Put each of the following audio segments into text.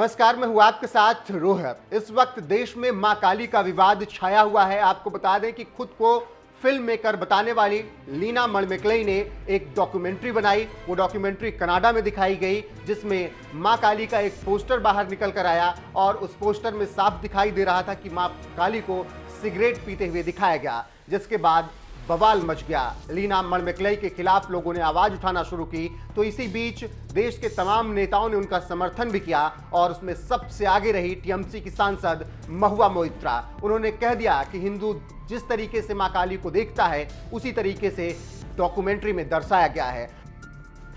नमस्कार, मैं हूं आपके साथ रोहित। इस वक्त देश में मां काली का विवाद छाया हुआ है। आपको बता दें कि खुद को फिल्म मेकर बताने वाली लीना मणिमेकलाई ने एक डॉक्यूमेंट्री बनाई। वो डॉक्यूमेंट्री कनाडा में दिखाई गई, जिसमें मां काली का एक पोस्टर बाहर निकल कर आया और उस पोस्टर में साफ दिखाई दे रहा था कि मां काली को सिगरेट पीते हुए दिखाया गया, जिसके बाद बवाल मच गया। लीना मणिमेकलाई के खिलाफ लोगों ने आवाज उठाना शुरू की, तो इसी बीच देश के तमाम नेताओं ने उनका समर्थन भी किया और उसमें सबसे आगे रही टीएमसी की सांसद महुआ मोइत्रा। उन्होंने कह दिया कि हिंदू जिस तरीके से मां काली को देखता है उसी तरीके से डॉक्यूमेंट्री में दर्शाया गया है।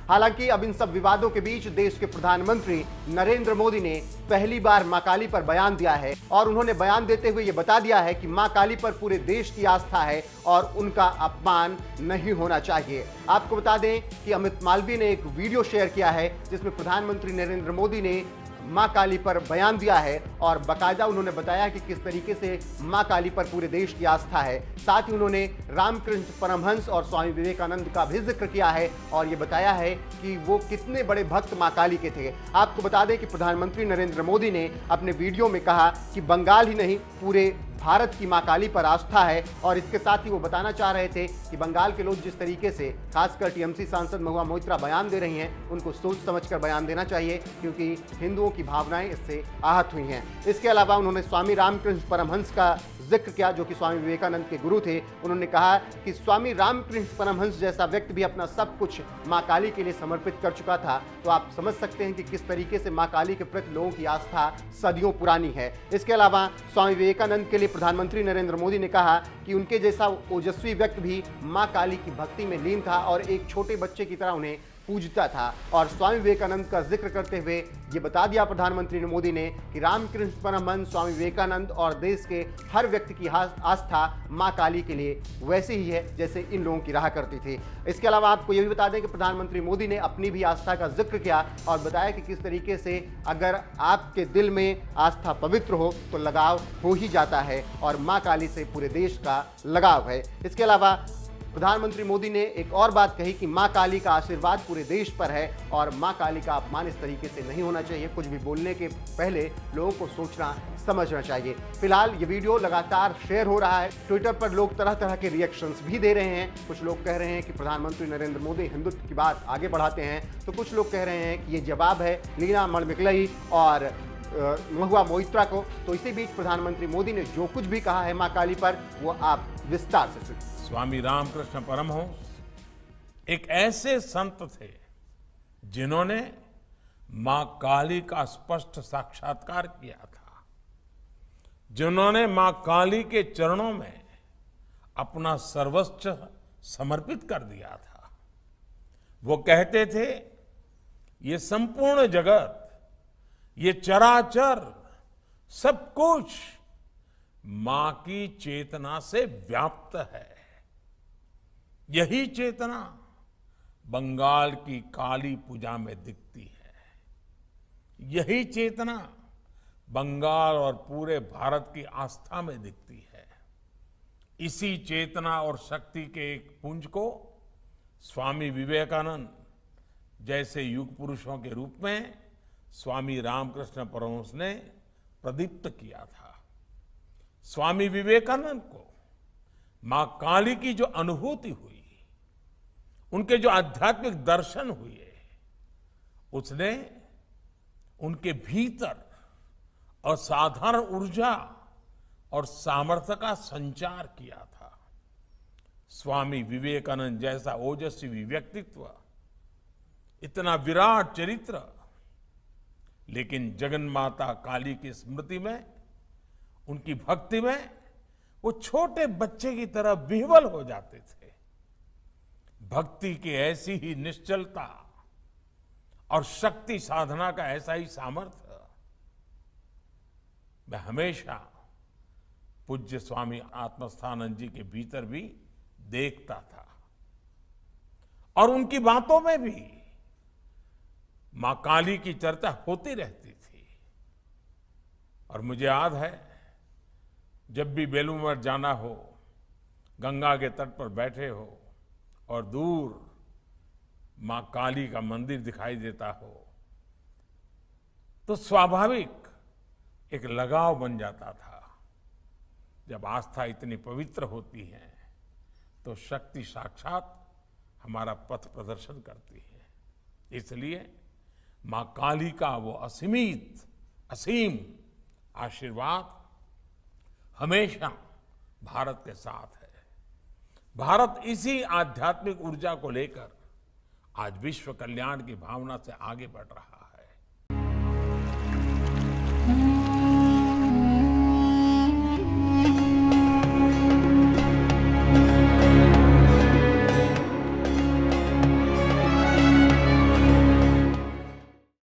हालांकि अब इन सब विवादों के बीच देश के प्रधानमंत्री नरेंद्र मोदी ने पहली बार मां काली पर बयान दिया है और उन्होंने बयान देते हुए यह बता दिया है कि मां काली पर पूरे देश की आस्था है और उनका अपमान नहीं होना चाहिए। आपको बता दें कि अमित मालवीय ने एक वीडियो शेयर किया है जिसमें प्रधानमंत्री नरेंद्र मोदी ने मां काली पर बयान दिया है और बाकायदा उन्होंने बताया कि किस तरीके से मां काली पर पूरे देश की आस्था है। साथ ही उन्होंने रामकृष्ण परमहंस और स्वामी विवेकानंद का भी जिक्र किया है और ये बताया है कि वो कितने बड़े भक्त मां काली के थे। आपको बता दें कि प्रधानमंत्री नरेंद्र मोदी ने अपने वीडियो में कहा कि बंगाल ही नहीं, पूरे भारत की मां काली पर आस्था है और इसके साथ ही वो बताना चाह रहे थे कि बंगाल के लोग जिस तरीके से खासकर टीएमसी सांसद महुआ मोइत्रा बयान दे रही हैं, उनको सोच समझकर बयान देना चाहिए, क्योंकि हिंदुओं की भावनाएं इससे आहत हुई हैं। इसके अलावा उन्होंने स्वामी रामकृष्ण परमहंस का जिक्र किया, जो कि स्वामी विवेकानंद के गुरु थे। उन्होंने कहा कि स्वामी रामकृष्ण परमहंस जैसा व्यक्ति भी अपना सब कुछ मां काली के लिए समर्पित कर चुका था। तो आप समझ सकते हैं कि किस तरीके से मां काली के प्रति लोगों की आस्था सदियों पुरानी है। इसके अलावा स्वामी विवेकानंद के लिए प्रधानमंत्री नरेंद्र मोदी ने कहा कि उनके जैसा ओजस्वी व्यक्ति भी मां काली की भक्ति में लीन था और एक छोटे बच्चे की तरह उन्हें पूजता था। और स्वामी विवेकानंद का जिक्र करते हुए ये बता दिया प्रधानमंत्री मोदी ने कि रामकृष्ण परमहंस, स्वामी विवेकानंद और देश के हर व्यक्ति की आस्था मां काली के लिए वैसी ही है जैसे इन लोगों की रहा करती थी। इसके अलावा आपको ये भी बता दें कि प्रधानमंत्री मोदी ने अपनी भी आस्था का जिक्र किया और बताया कि किस तरीके से अगर आपके दिल में आस्था पवित्र हो तो लगाव हो ही जाता है और मां काली से पूरे देश का लगाव है। इसके अलावा प्रधानमंत्री मोदी ने एक और बात कही कि मां काली का आशीर्वाद पूरे देश पर है और मां काली का अपमान इस तरीके से नहीं होना चाहिए। कुछ भी बोलने के पहले लोगों को सोचना समझना चाहिए। फिलहाल ये वीडियो लगातार शेयर हो रहा है। ट्विटर पर लोग तरह तरह के रिएक्शंस भी दे रहे हैं। कुछ लोग कह रहे हैं कि प्रधानमंत्री नरेंद्र मोदी हिंदुत्व की बात आगे बढ़ाते हैं, तो कुछ लोग कह रहे हैं कि ये जवाब है लीना मणिमेकलाई और महुआ मोइत्रा को। तो इसी बीच प्रधानमंत्री मोदी ने जो कुछ भी कहा है मां काली पर, वो आप विस्तार से सुनिए। स्वामी रामकृष्ण परमहंस एक ऐसे संत थे जिन्होंने मां काली का स्पष्ट साक्षात्कार किया था, जिन्होंने मां काली के चरणों में अपना सर्वस्व समर्पित कर दिया था। वो कहते थे, ये संपूर्ण जगत, ये चराचर सब कुछ मां की चेतना से व्याप्त है। यही चेतना बंगाल की काली पूजा में दिखती है। यही चेतना बंगाल और पूरे भारत की आस्था में दिखती है। इसी चेतना और शक्ति के एक पुंज को स्वामी विवेकानंद जैसे युग पुरुषों के रूप में स्वामी रामकृष्ण परमहंस ने प्रदीप्त किया था। स्वामी विवेकानंद को मां काली की जो अनुभूति हुई, उनके जो आध्यात्मिक दर्शन हुए, उसने उनके भीतर असाधारण ऊर्जा और सामर्थ्य का संचार किया था। स्वामी विवेकानंद जैसा ओजस्वी व्यक्तित्व, इतना विराट चरित्र, लेकिन जगन्माता काली की स्मृति में, उनकी भक्ति में वो छोटे बच्चे की तरह विह्वल हो जाते थे। भक्ति की ऐसी ही निश्चलता और शक्ति साधना का ऐसा ही सामर्थ्य मैं हमेशा पूज्य स्वामी आत्मस्थानंद जी के भीतर भी देखता था और उनकी बातों में भी मां काली की चर्चा होती रहती थी। और मुझे याद है, जब भी बेलूर मठ जाना हो, गंगा के तट पर बैठे हो और दूर मां काली का मंदिर दिखाई देता हो, तो स्वाभाविक एक लगाव बन जाता था। जब आस्था इतनी पवित्र होती है तो शक्ति साक्षात हमारा पथ प्रदर्शन करती है। इसलिए मां काली का वो असीम आशीर्वाद हमेशा भारत के साथ है। भारत इसी आध्यात्मिक ऊर्जा को लेकर आज विश्व कल्याण की भावना से आगे बढ़ रहा है।